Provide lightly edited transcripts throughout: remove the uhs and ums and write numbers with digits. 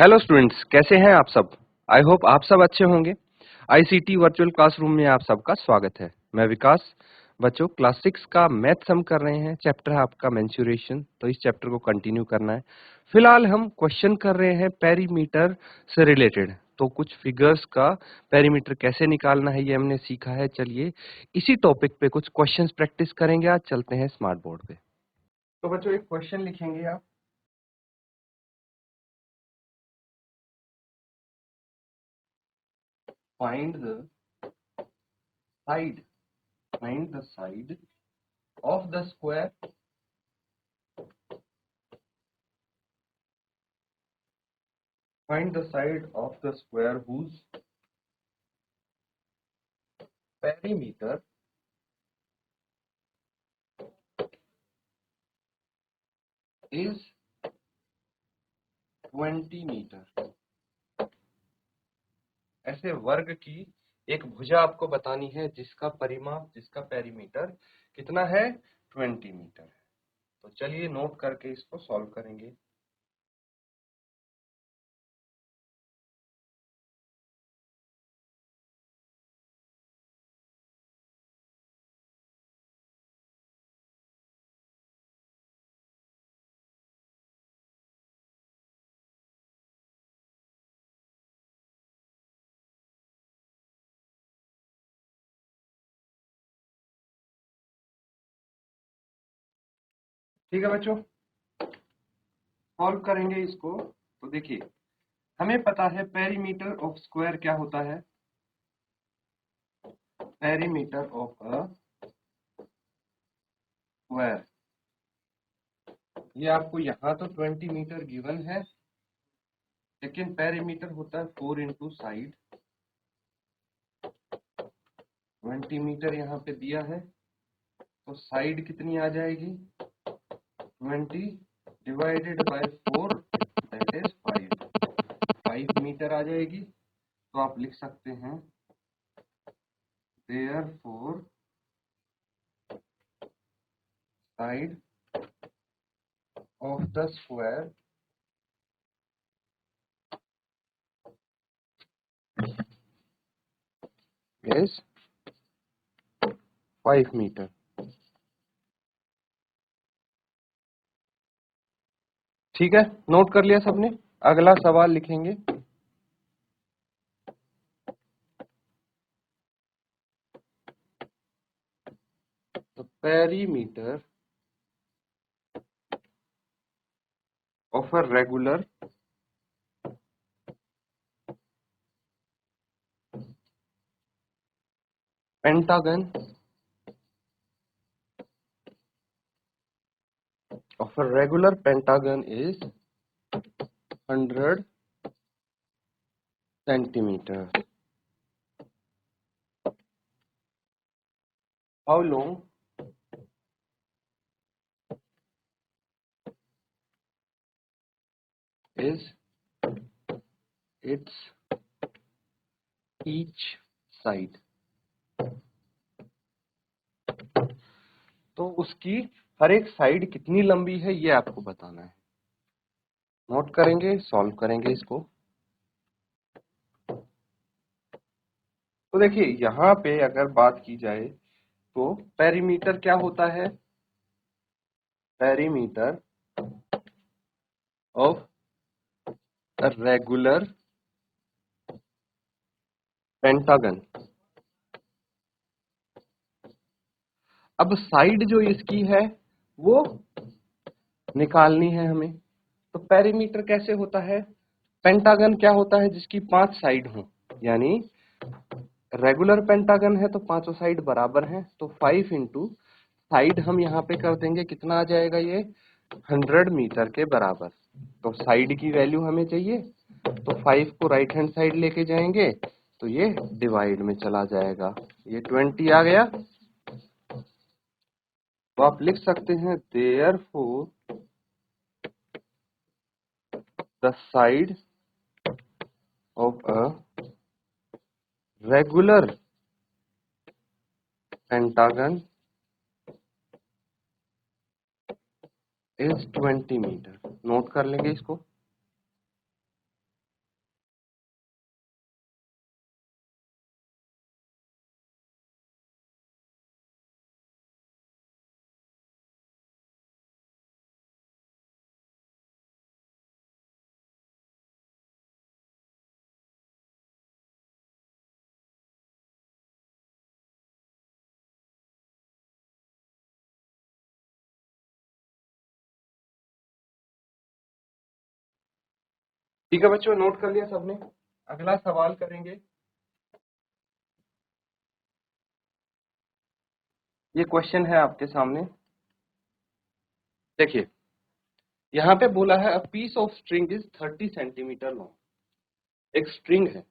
Hello students, कैसे हैं आप सब। आई होप आप सब अच्छे होंगे। आईसीटी वर्चुअल क्लासरूम में आप सबका स्वागत है। मैं विकास। बच्चों, क्लास 6 का मैथ्स हम कर रहे हैं। चैप्टर है आपका मेंसुरेशन, तो इस चैप्टर को कंटिन्यू करना है। फिलहाल हम क्वेश्चन कर रहे हैं पेरीमीटर से रिलेटेड। तो कुछ फिगर्स का पेरीमीटर कैसे निकालना है ये हमने सीखा है। चलिए इसी टॉपिक पे कुछ क्वेश्चंस प्रैक्टिस करेंगे। आज चलते हैं स्मार्ट बोर्ड पे। तो बच्चों, एक क्वेश्चन लिखेंगे आप। Find the side find the side of the square find the side of the square whose perimeter is 20 metre. ऐसे वर्ग की एक भुजा आपको बतानी है जिसका परिमाप, जिसका पेरीमीटर कितना है, 20 मीटर है। तो चलिए नोट करके इसको सॉल्व करेंगे। ठीक है बच्चों, सॉल्व करेंगे इसको। तो देखिए, हमें पता है पेरीमीटर ऑफ स्क्वायर क्या होता है। पेरीमीटर ऑफ अ स्क्वायर, ये आपको यहाँ तो 20 मीटर गिवन है, लेकिन पेरीमीटर होता है 4 इंटू साइड। 20 मीटर यहाँ पे दिया है, तो साइड कितनी आ जाएगी, 20 divided by 4, that is 5 metre आ जाएगी। तो आप लिख सकते हैं therefore side of the square is 5 metre. ठीक है, नोट कर लिया सबने। अगला सवाल लिखेंगे। तो perimeter of a regular pentagon of a regular pentagon is 100 centimeters. How long is its each side? तो उसकी हर एक साइड कितनी लंबी है ये आपको बताना है। नोट करेंगे, सॉल्व करेंगे इसको। तो देखिए, यहाँ पे अगर बात की जाए तो पेरीमीटर क्या होता है, perimeter of a regular pentagon. अब साइड जो इसकी है वो निकालनी है हमें। तो पेरीमीटर कैसे होता है, पेंटागन क्या होता है, जिसकी 5 साइड हो। यानी रेगुलर पेंटागन है तो पांचों साइड बराबर हैं, तो 5 इंटू साइड हम यहाँ पे कर देंगे, कितना आ जाएगा ये, 100 मीटर के बराबर। तो साइड की वैल्यू हमें चाहिए, तो 5 को राइट हैंड साइड लेके जाएंगे तो ये डिवाइड में चला जाएगा, ये 20 आ गया। तो आप लिख सकते हैं therefore the side of a regular pentagon is 20 metre. Note कर लेंगे इसको। ठीक है बच्चों, नोट कर लिया सबने। अगला सवाल करेंगे। ये क्वेश्चन है आपके सामने, देखिए यहाँ पे बोला है a piece of string is 30 centimetre long. एक स्ट्रिंग है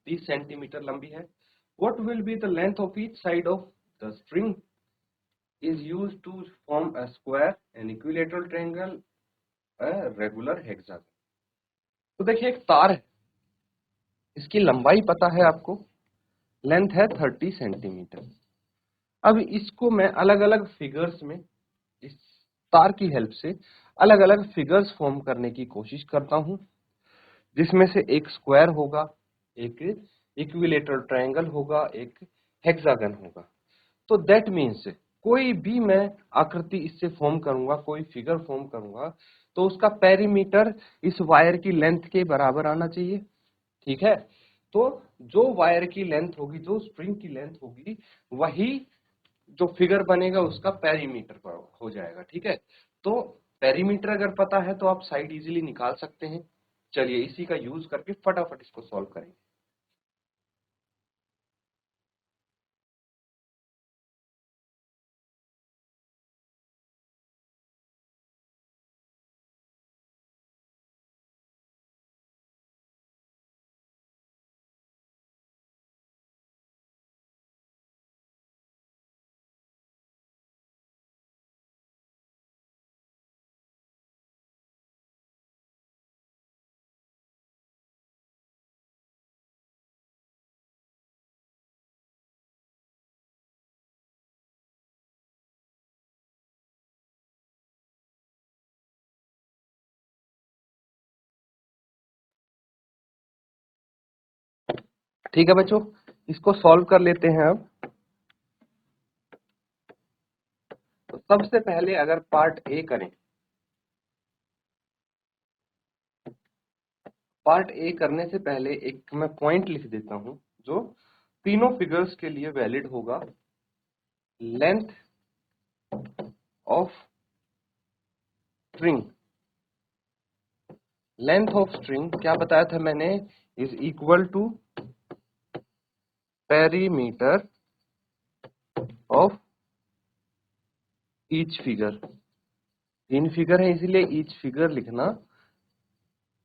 30 सेंटीमीटर लंबी है। What will be the length of each side of the string is used to form a square, an equilateral triangle, a regular hexagon। तो देखिए एक तार है, इसकी लंबाई पता है आपको, लेंथ है 30 सेंटीमीटर। अब इसको मैं अलग अलग फिगर्स में इस तार की हेल्प से अलग अलग फिगर्स फॉर्म करने की कोशिश करता हूं, जिसमें से एक स्क्वायर होगा, एक इक्विलेटरल ट्रायंगल होगा, एक हेक्सागन होगा। तो दैट मीन्स कोई भी मैं आकृति इससे फॉर्म करूंगा, कोई फिगर फॉर्म करूंगा, तो उसका पेरीमीटर इस वायर की लेंथ के बराबर आना चाहिए। ठीक है, तो जो वायर की लेंथ होगी, जो स्ट्रिंग की लेंथ होगी, वही जो फिगर बनेगा उसका पेरीमीटर हो जाएगा। ठीक है, तो पेरीमीटर अगर पता है तो आप साइड इजीली निकाल सकते हैं। चलिए इसी का यूज करके फटाफट इसको सॉल्व करेंगे। ठीक है बच्चों, इसको सॉल्व कर लेते हैं अब। तो सबसे पहले अगर पार्ट ए करें, पार्ट ए करने से पहले एक मैं पॉइंट लिख देता हूं जो तीनों फिगर्स के लिए वैलिड होगा। Length of string, length of string क्या बताया था मैंने, is equal to perimeter of each figure. तीन फिगर है इसलिए ईच फिगर लिखना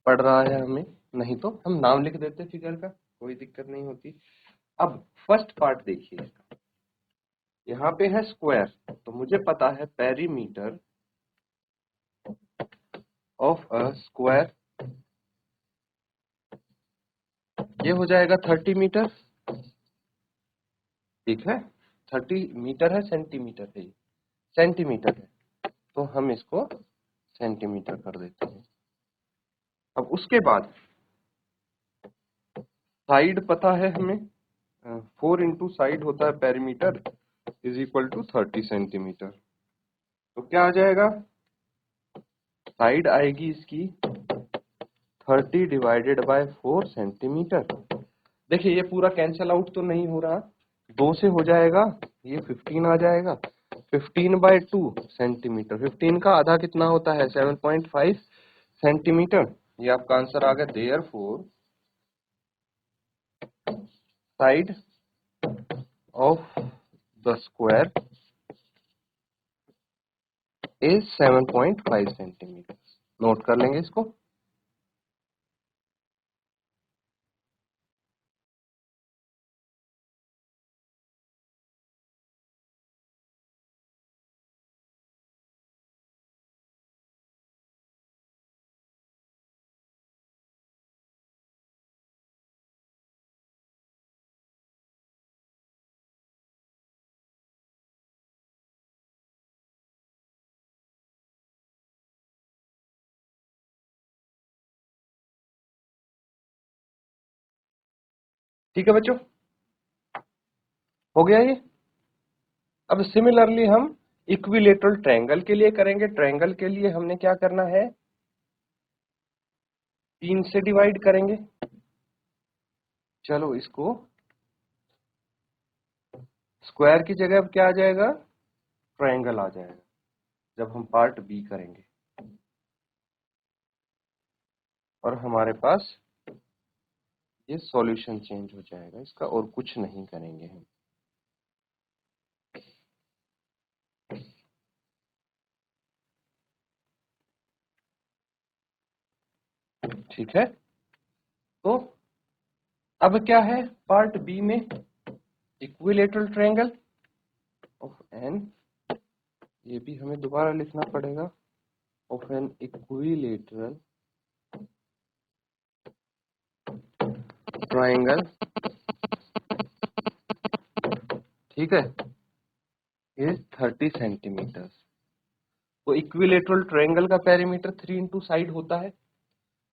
पड़ रहा है हमें, नहीं तो हम नाम लिख देते फिगर का, कोई दिक्कत नहीं होती। अब फर्स्ट पार्ट देखिए, यहाँ पे है स्क्वायर, तो मुझे पता है पेरीमीटर ऑफ अ स्क्वायर ये हो जाएगा 30 मीटर। ठीक है, 30 मीटर है, सेंटीमीटर है, सेंटीमीटर है, तो हम इसको सेंटीमीटर कर देते हैं। अब उसके बाद साइड पता है हमें, 4 इंटू साइड होता है perimeter, is equal to 30 centimetre. तो क्या आ जाएगा, साइड आएगी इसकी 30 डिवाइडेड बाय 4 सेंटीमीटर। देखिए ये पूरा कैंसल आउट तो नहीं हो रहा, 2 से हो जाएगा, ये 15 आ जाएगा। 15/2 सेंटीमीटर, 15 का आधा कितना होता है, 7.5 सेंटीमीटर। ये आपका आंसर आ गया। Therefore side of the square is 7.5 centimetre. Note कर लेंगे इसको। ठीक है बच्चों, हो गया ये। अब सिमिलरली हम इक्विलेटरल ट्रायंगल के लिए करेंगे। ट्रायंगल के लिए हमने क्या करना है, 3 से डिवाइड करेंगे। चलो इसको स्क्वायर की जगह अब क्या आ जाएगा, ट्रायंगल आ जाएगा, जब हम पार्ट बी करेंगे। और हमारे पास ये सॉल्यूशन चेंज हो जाएगा इसका, और कुछ नहीं करेंगे हम। ठीक है, तो अब क्या है पार्ट बी में, इक्विलेटरल ट्रायंगल ऑफ एन, ये भी हमें दोबारा लिखना पड़ेगा, ऑफ एन इक्विलेटरल ट्रायंगल, ठीक है, इज 30 सेंटीमीटर। तो इक्विलेटरल ट्रायंगल का पेरीमीटर 3 इंटू साइड होता है,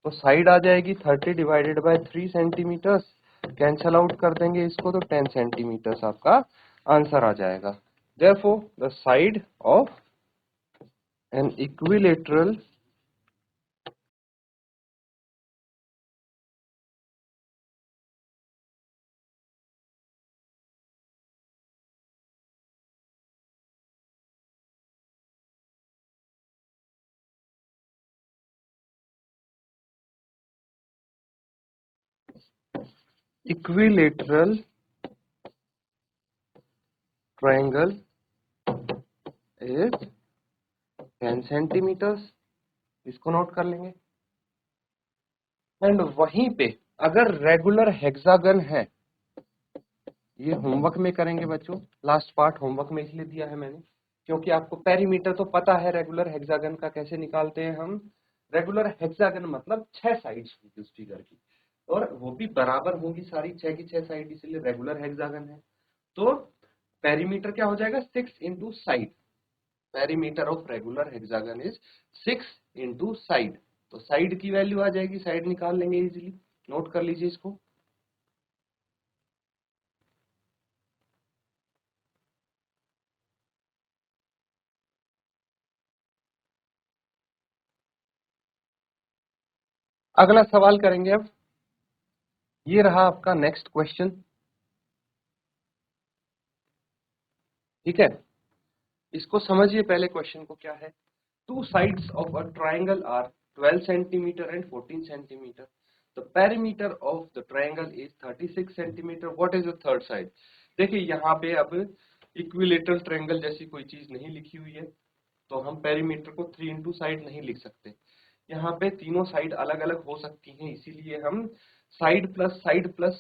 तो साइड आ जाएगी 30 divided by 3 centimetre, cancel out कर देंगे इसको तो 10 सेंटीमीटर आपका आंसर आ जाएगा। Therefore the side of an equilateral equilateral triangle is 10 centimetre, इसको नोट कर लेंगे। एंड वहीं पे अगर रेगुलर हेक्सागन है, ये होमवर्क में करेंगे बच्चों, लास्ट पार्ट होमवर्क में इसलिए दिया है मैंने क्योंकि आपको पेरीमीटर तो पता है रेगुलर हेक्सागन का कैसे निकालते हैं हम। रेगुलर हेक्सागन मतलब 6 साइड्स होगी उस फिगर की, और वो भी बराबर होंगी सारी 6 की 6 साइड, इसलिए रेगुलर हेक्सागन है। तो पेरीमीटर क्या हो जाएगा 6 into side, perimeter of regular hexagon is 6 into side. तो साइड की वैल्यू आ जाएगी, साइड निकाल लेंगे इजीली, नोट कर लीजिए इसको। अगला सवाल करेंगे अब, ये रहा आपका नेक्स्ट क्वेश्चन, ठीक है, इसको समझिए पहले क्वेश्चन को क्या है। Two sides of a triangle are 12 centimetre and 14 centimetre, the perimeter of the triangle is 36 centimetre, what is the third side. देखिए यहाँ पे अब इक्विलेटरल ट्रायंगल जैसी कोई चीज नहीं लिखी हुई है, तो हम पेरीमीटर को 3 इंटू साइड नहीं लिख सकते। यहाँ पे तीनों साइड अलग अलग हो सकती हैं, इसीलिए हम साइड प्लस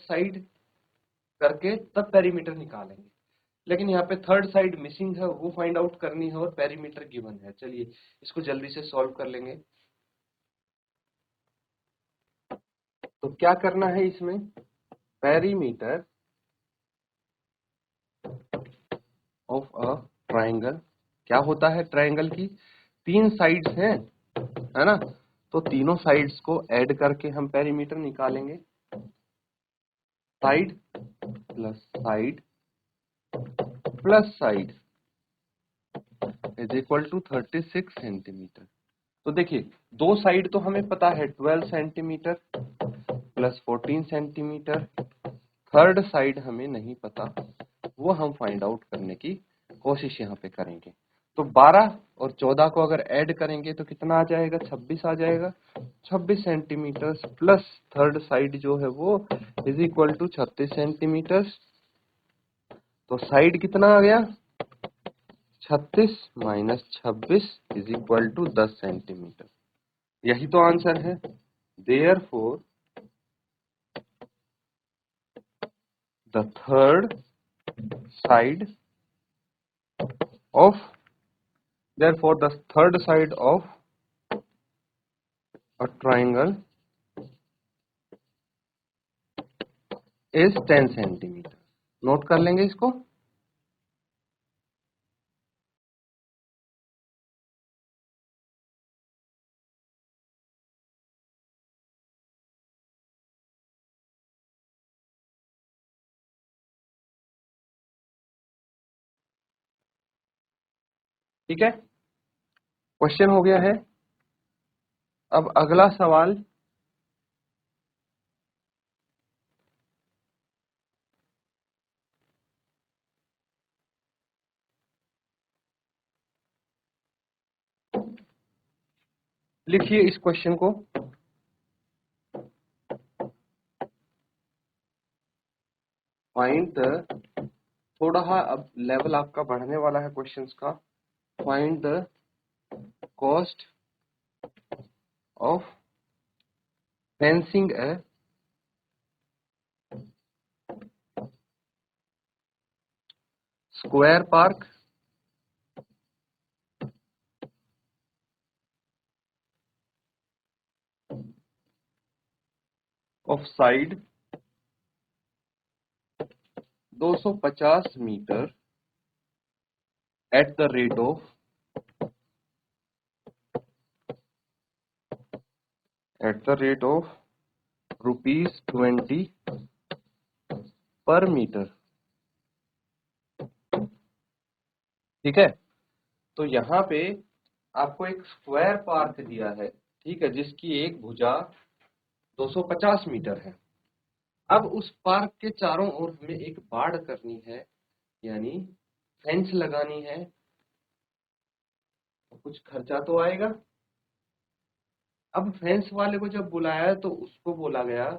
साइड करके तब पेरीमीटर निकालेंगे। लेकिन यहाँ पे थर्ड साइड मिसिंग है, वो फाइंड आउट करनी है, और पेरीमीटर गिवन है। चलिए इसको जल्दी से सॉल्व कर लेंगे। तो क्या करना है इसमें, पेरीमीटर ऑफ अ ट्रायंगल, क्या होता है ट्रायंगल की 3 साइड्स हैं, है ना, तो तीनों साइड्स को ऐड करके हम पेरीमीटर निकालेंगे। Side plus side is equal to 36 centimetre. तो देखिए दो साइड तो हमें पता है 12 centimetre plus 14 centimetre, third side हमें नहीं पता, वो हम फाइंड आउट करने की कोशिश यहाँ पे करेंगे। तो 12 और 14 को अगर ऐड करेंगे तो कितना आ जाएगा, 26 आ जाएगा। 26 सेंटीमीटर प्लस थर्ड साइड जो है वो इज इक्वल टू 36 सेंटीमीटर। तो साइड कितना आ गया, 36 minus 26 is equal to 10 centimetre. यही तो आंसर है। Therefore the third side of therefore the third side of a triangle is 10 centimetre. Note कर लेंगे इसको। ठीक है, क्वेश्चन हो गया है। अब अगला सवाल, लिखिए इस क्वेश्चन को। फाइंड द, थोड़ा अब लेवल आपका बढ़ने वाला है क्वेश्चंस का। Find the cost of fencing a square park of side 250 metre at the rate of ₹20 पर मीटर। ठीक है, तो यहाँ पे आपको एक स्क्वायर पार्क दिया है, ठीक है, जिसकी एक भुजा 250 मीटर है। अब उस पार्क के चारों ओर हमें एक बाड़ करनी है, यानी फेंस लगानी है, तो कुछ खर्चा तो आएगा। अब फेंस वाले को जब बुलाया तो उसको बोला गया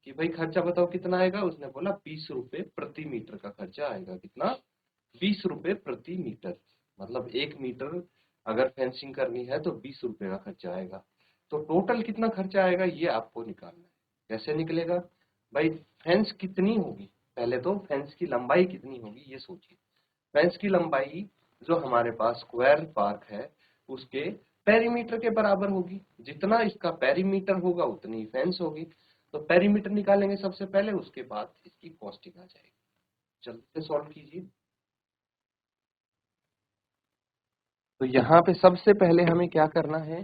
कि भाई खर्चा बताओ कितना आएगा। उसने बोला 20 रुपए प्रति मीटर का खर्चा आएगा। कितना? 20 रुपए प्रति मीटर। मतलब 1 मीटर अगर फेंसिंग करनी है तो 20 रुपए का खर्चा आएगा। तो टोटल कितना खर्चा आएगा ये आपको निकालना है। कैसे निकलेगा भाई? फेंस कितनी होगी, पहले तो फेंस की लंबाई कितनी होगी ये सोचिए। फेंस की लंबाई जो हमारे पास स्क्वायर पार्क है उसके पेरीमीटर के बराबर होगी। जितना इसका पेरीमीटर होगा उतनी फेंस होगी। तो पेरीमीटर निकालेंगे सबसे पहले, उसके बाद इसकी कॉस्टिंग आ जाएगी। जल्दी से सॉल्व कीजिए। तो यहाँ पे सबसे पहले हमें क्या करना है?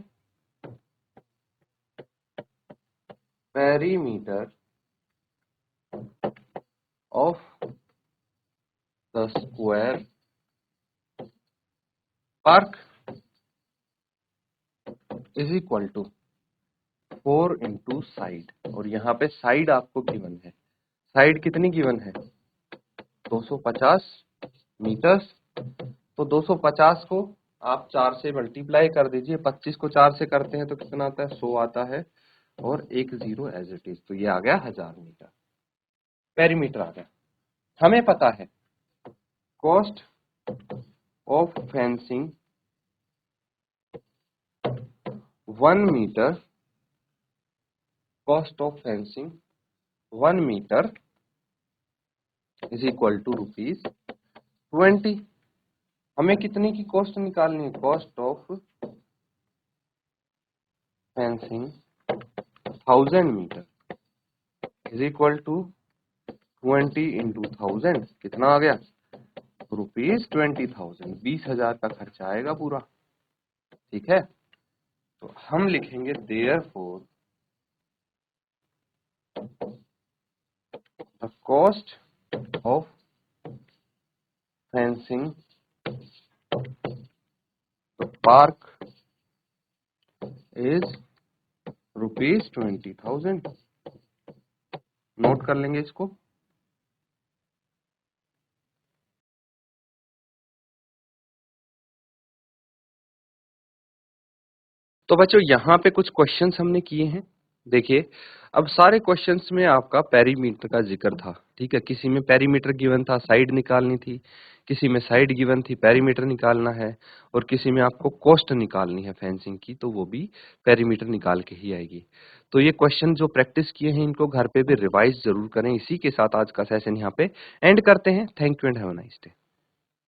Perimeter of the square park is equal to 4 into side. और यहाँ पे साइड आपको गिवन है। साइड कितनी गिवन है? 250 मीटर्स। तो 250 को आप 4 से मल्टीप्लाई कर दीजिए। 25 को 4 से करते हैं तो कितना आता है? 100 आता है। और एक जीरो एज इट इज, तो ये आ गया 1000 मीटर। पेरीमीटर आ गया। हमें पता है cost of fencing 1 metre, cost of fencing 1 metre is equal to ₹20। हमें कितने की कॉस्ट निकालनी है? Cost of fencing 1000 metre is equal to 20 into 1000। कितना आ गया? ₹20,000। 20,000 का खर्चा आएगा पूरा। ठीक है, तो हम लिखेंगे therefore the cost of fencing the park is ₹20,000। Note कर लेंगे इसको। तो बच्चों यहाँ पे कुछ क्वेश्चंस हमने किए हैं। देखिए, अब सारे क्वेश्चंस में आपका पेरीमीटर का जिक्र था। ठीक है, किसी में पेरीमीटर गिवन था, साइड निकालनी थी। किसी में साइड गिवन थी, पेरीमीटर निकालना है। और किसी में आपको कॉस्ट निकालनी है फेंसिंग की, तो वो भी पेरीमीटर निकाल के ही आएगी। तो ये क्वेश्चन जो प्रैक्टिस किए हैं इनको घर पे भी रिवाइज जरूर करें। इसी के साथ आज का सेशन यहाँ पे एंड करते हैं। Thank you and have a nice day.